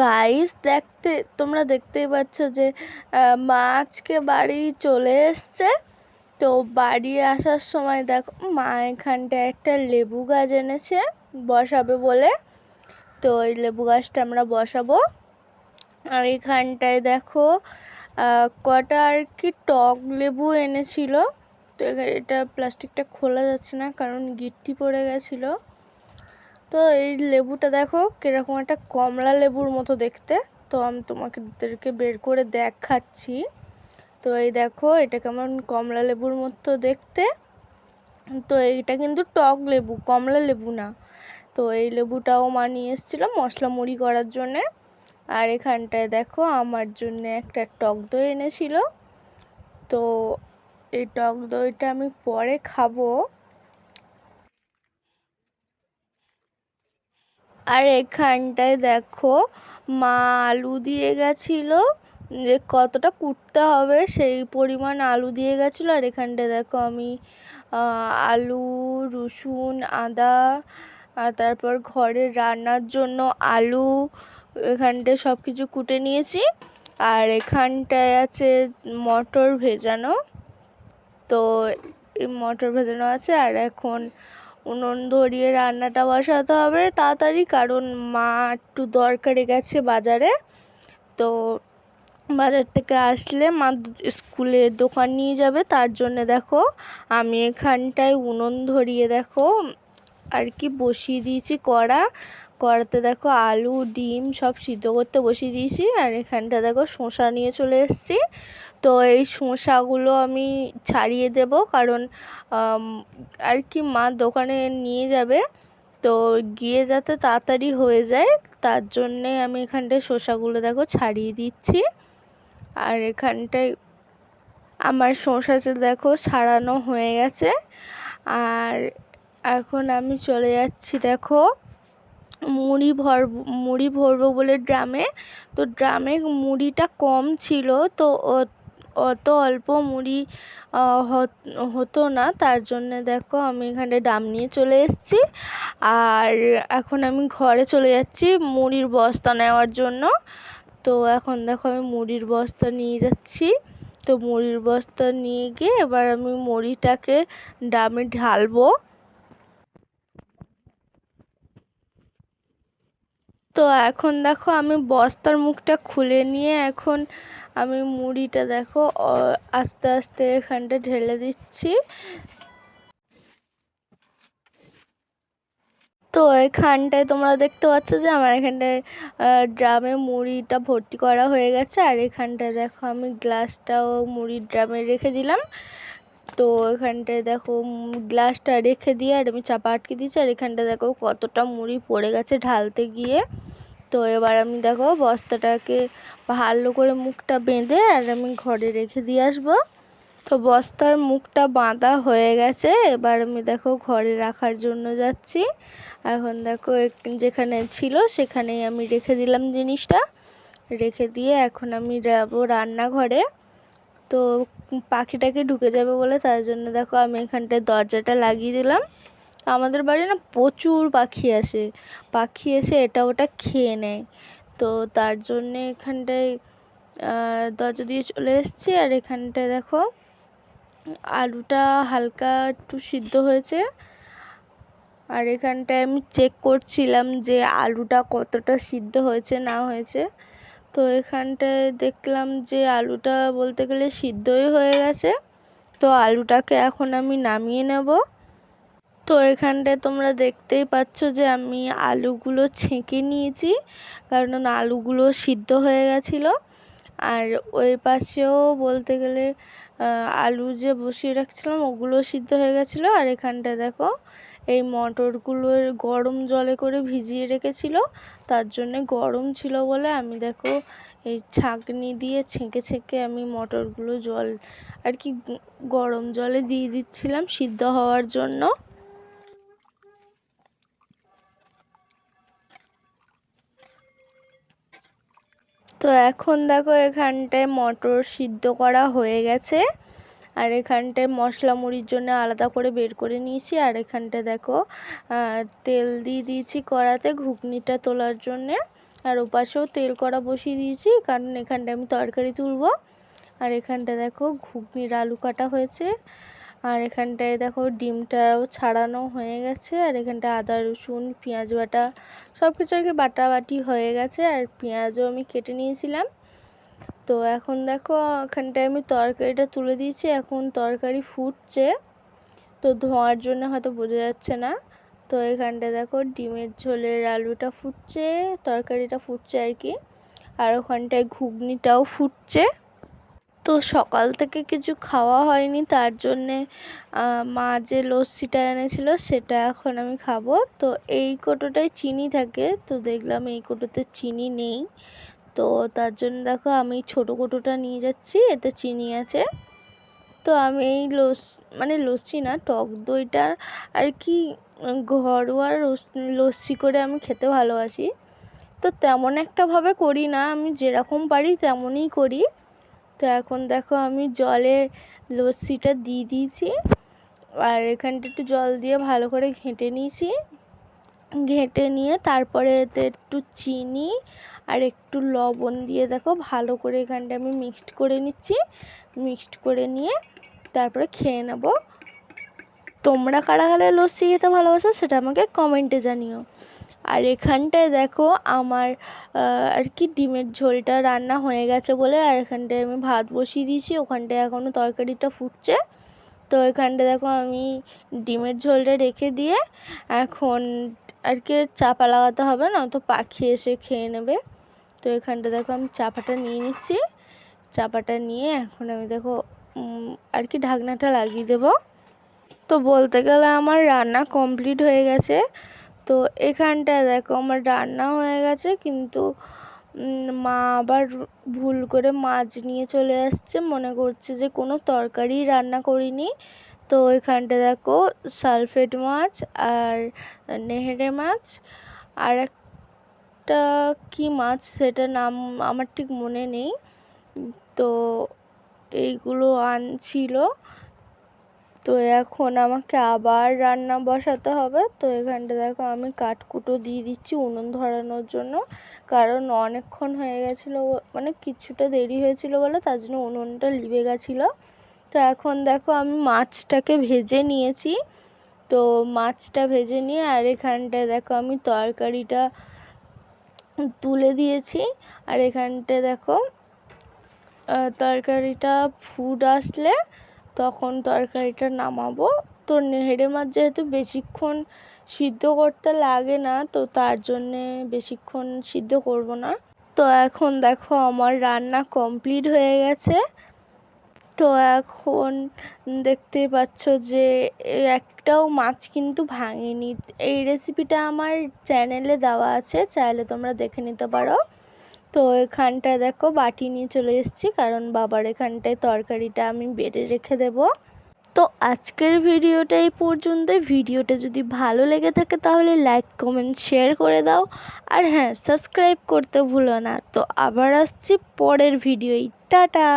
Guys তোমরা দেখতেই পাচ্ছ যে মা আজকে বাড়ি চলে এসছে। তো বাড়ি আসার সময় দেখো মা এখানটায় একটা লেবু গাছ এনেছে বসাবে বলে। তো এই লেবু গাছটা আমরা বসাবো। আর এখানটায় দেখো কটা আর কি টক লেবু এনেছিল। তো এটা প্লাস্টিকটা খোলা যাচ্ছে না কারণ গিট্টি পড়ে গেছিলো। তো এই লেবুটা দেখো কিরকম একটা কমলা লেবুর মতো দেখতে। তো আমি তোমাদেরকে বের করে দেখাচ্ছি। তো এই দেখো এটা কেমন কমলা লেবুর মতো দেখতে। তো এইটা কিন্তু টক লেবু, কমলা লেবু না। তো এই লেবুটাও মা নিয়ে এসেছিলো মশলা মুড়ি করার জন্যে। আর এখানটায় দেখো আমার জন্য একটা টক দই এনেছিল। তো এই টক দইটা আমি পরে খাবো। আর এখানটায় দেখো মা আলু দিয়ে গেছিলো, যে কতটা কুটতে হবে সেই পরিমাণ আলু দিয়ে গেছিলো। আর এখানটায় দেখো আমি আলু, রসুন, আদা, আর তারপর ঘরের রান্নার জন্য আলু এখানটায় সব কিছু কুটে নিয়েছি। আর এখানটায় আছে মটর ভেজানো। তো এই মটর ভেজানো আছে। আর এখন উনুন ধরিয়ে রান্নাটা বসাতে হবে তাড়াতাড়ি, কারণ মা একটু দরকারে গেছে বাজারে। তো বাজার থেকে আসলে মা স্কুলে দোকান নিয়ে যাবে, তার জন্যে দেখো আমি এখানটায় উনুন ধরিয়ে দেখো আর কি বসিয়ে দিয়েছি কড়াতে দেখো আলু ডিম সব সিদ্ধ করতে বসিয়ে দিয়েছি। আর এখানটা দেখো শসা নিয়ে চলে এসেছি। তো এই শসাগুলো আমি ছাড়িয়ে দেব, কারণ আর কি মা দোকানে নিয়ে যাবে। তো গিয়ে যাতে তাড়াতাড়ি হয়ে যায় তার জন্যে আমি এখানটায় শসাগুলো দেখো ছাড়িয়ে দিচ্ছি। আর এখানটায় আমার শসা দেখো ছাড়ানো হয়ে গেছে। আর এখন আমি চলে যাচ্ছি দেখো মুড়ি ভরবো বলে ড্রামে। তো ড্রামে মুড়িটা কম ছিল, তো অত অল্প মুড়ি হতো না, তার জন্যে দেখো আমি এখানে ড্রাম নিয়ে চলে এসেছি। আর এখন আমি ঘরে চলে যাচ্ছি মুড়ির বস্তা নেওয়ার জন্য। তো এখন দেখো আমি মুড়ির বস্তা নিয়ে যাচ্ছি। তো মুড়ির বস্তা নিয়ে গিয়ে এবার আমি মুড়িটাকে ড্রামে ঢালবো। তো এখন দেখো আমি বস্তার মুখটা খুলে নিয়ে এখন আমি মুড়িটা দেখো আস্তে আস্তে এখানটা ঢেলে দিচ্ছি। তো এখানটায় তোমরা দেখতে পাচ্ছ যে আমার এখানটায় ড্রামে মুড়িটা ভর্তি করা হয়ে গেছে। আর এখানটায় দেখো আমি গ্লাসটাও মুড়ির ড্রামে রেখে দিলাম। তো এখানটায় দেখো গ্লাসটা রেখে দিয়ে আর আমি চাপা আটকে দিয়েছি। আর এখানটায় দেখো কতটা মুড়ি পড়ে গেছে ঢালতে গিয়ে। তো এবার আমি দেখো বস্তাটাকে ভালো করে মুখটা বেঁধে আর আমি ঘরে রেখে দিয়ে আসবো। তো বস্তার মুখটা বাঁধা হয়ে গেছে, এবার আমি দেখো ঘরে রাখার জন্য যাচ্ছি। এখন দেখো যেখানে ছিল সেখানেই আমি রেখে দিলাম জিনিসটা। রেখে দিয়ে এখন আমি যাবো রান্নাঘরে। তো পাখিটাকে ঢুকে যাবে বলে তার জন্য দেখো আমি এখানটায় দরজাটা লাগিয়ে দিলাম। আমাদের বাড়ি না প্রচুর পাখি এসে এটা ওটা খেয়ে নেয়। তো তার জন্যে এখানটায় দরজা দিয়ে চলে এসেছি। আর এখানটায় দেখো আলুটা হালকা একটু সিদ্ধ হয়েছে। আর এখানটায় আমি চেক করছিলাম যে আলুটা কতটা সিদ্ধ হয়েছে না হয়েছে। তো এখানটায় দেখলাম যে আলুটা বলতে গেলে সিদ্ধই হয়ে গেছে। তো আলুটাকে এখন আমি নামিয়ে নেব। তো এখানটায় তোমরা দেখতেই পাচ্ছ যে আমি আলুগুলো ছেঁকে নিয়েছি, কারণ আলুগুলো সিদ্ধ হয়ে গেছিলো। আর ওই পাশেও বলতে গেলে আলু যে বসিয়ে রাখছিলাম ওগুলো সিদ্ধ হয়ে গেছিলো। আর এখানটায় দেখো এই মটরগুলোর গরম জলে করে ভিজিয়ে রেখেছিল, তার জন্যে গরম ছিল বলে আমি দেখো এই ছাঁকনি দিয়ে ছেঁকে ছেঁকে আমি মটরগুলো আর কি গরম জলে দিয়ে দিচ্ছিলাম সিদ্ধ হওয়ার জন্য। তো এখন দেখো এখানটায় মটর সিদ্ধ করা হয়ে গেছে। আর এখানটায় মশলা মুড়ির জন্য আলাদা করে বের করে নিয়েছি। আর এখানটায় দেখো তেল দিয়ে দিয়েছি কড়াতে ঘুগনিটা তোলার জন্যে। আর ওপাশেও তেল কড়া বসিয়ে দিয়েছি, কারণ এখানটা আমি তরকারি তুলবো। আর এখানটা দেখো ঘুগনির আলু কাটা হয়েছে, আর এখানটায় দেখো ডিমটাও ছাড়ানো হয়ে গেছে। আর এখানটা আদা রসুন পেঁয়াজ বাটা সব কিছু আর কি বাটাবাটি হয়ে গেছে, আর পেঁয়াজও আমি কেটে নিয়েছিলাম। তো এখন দেখো এখানটায় আমি তরকারিটা তুলে দিয়েছি, এখন তরকারি ফুটছে, তো ধোঁয়ার জন্য হয়তো বোঝা যাচ্ছে না। তো এখানটা দেখো ডিমের ঝোলের আলুটা ফুটছে, তরকারিটা ফুটছে আর কি, আর ওখানটায় ঘুগনিটাও ফুটছে। তো সকাল থেকে কিছু খাওয়া হয়নি, তার জন্যে মা যে লস্যিটা এনেছিল সেটা এখন আমি খাবো। তো এই কোটোটায় চিনি থাকে, তো দেখলাম এই কোটোতে চিনি নেই, তো তার জন্য দেখো আমি ছোটো কোটোটা নিয়ে যাচ্ছি, এতে চিনি আছে। তো আমি এই লস্যি না, টক দইটা আর কি ঘরোয়া লস্যি করে আমি খেতে ভালোবাসি। তো তেমন একটাভাবে করি না, আমি যেরকম পারি তেমনই করি। তো এখন দেখো আমি জলে লস্যিটা দিয়ে দিয়েছি, আর এখানটা একটু জল দিয়ে ভালো করে ঘেঁটে নিয়েছি। ঘেঁটে নিয়ে তারপরে এতে একটু চিনি আর একটু লবণ দিয়ে দেখো ভালো করে এখানটা আমি মিক্সড করে নিচ্ছি। মিক্সড করে নিয়ে তারপরে খেয়ে নেব। তোমরা কারা কারা লস্যি খেতে ভালোবাসো সেটা আমাকে কমেন্টে জানিও। আর এখানটায় দেখো আমার আর কি ডিমের ঝোলটা রান্না হয়ে গেছে বলে, আর এখানটায় আমি ভাত বসিয়ে দিয়েছি, ওখানটায় এখনও তরকারিটা ফুটছে। তো এখানটায় দেখো আমি ডিমের ঝোলটা রেখে দিয়ে এখন আর কি চাপা লাগাতে হবে না, তো পাখি এসে খেয়ে নেবে। তো এখানটা দেখো আমি চাপাটা নিয়ে নিচ্ছি, চাপাটা নিয়ে এখন আমি দেখো আর কি ঢাকনাটা লাগিয়ে দেবো। তো বলতে গেলে আমার রান্না কমপ্লিট হয়ে গেছে। তো এখানটায় দেখো আমার রান্না হয়ে গেছে, কিন্তু মা আবার ভুল করে মাছ নিয়ে চলে আসছে, মনে করছে যে কোনো তরকারি রান্না করিনি। তো এখানটা দেখো সালফেট মাছ আর নেহেরে মাছ আর একটা কী মাছ সেটার নাম আমার ঠিক মনে নেই, তো এইগুলো আনছিল। তো এখন আমাকে আবার রান্না বসাতে হবে। তো এখানটা দেখো আমি কাঠকুটো দিয়ে দিচ্ছি উনুন ধরানোর জন্য, কারণ অনেকক্ষণ হয়ে গেছিলো, মানে কিছুটা দেরি হয়েছিল বলে তার জন্য উনুনটা লিভে গেছিলো। তো এখন দেখো আমি মাছটাকে ভেজে নিয়েছি, তো মাছটা ভেজে নিয়ে আর এখানটায় দেখো আমি তরকারিটা তুলে দিয়েছি। আর এখানটায় দেখো তরকারিটা ফুট আসলে তখন তরকারিটা নামাবো। তো নেহেরে মাছ যেহেতু বেশিক্ষণ সিদ্ধ করতে লাগে না, তো তার জন্যে বেশিক্ষণ সিদ্ধ করব না। তো এখন দেখো আমার রান্না কমপ্লিট হয়ে গেছে। তো এখন দেখতেই পাচ্ছ যে একটাও মাছ কিন্তু ভাঙেনি। এই রেসিপিটা আমার চ্যানেলে দেওয়া আছে, চাইলে তোমরা দেখে নিতে পারো। তো এখানটায় দেখো বাটি নিয়ে চলে এসেছি, কারণ বাবার এখানটায় তরকারিটা আমি বেড়ে রেখে দেব। তো আজকের ভিডিওটা এই পর্যন্তই। ভিডিওটা যদি ভালো লেগে থাকে তাহলে লাইক কমেন্ট শেয়ার করে দাও, আর হ্যাঁ সাবস্ক্রাইব করতে ভুলো না। তো আবার আসছি পরের ভিডিওয়, টাটা।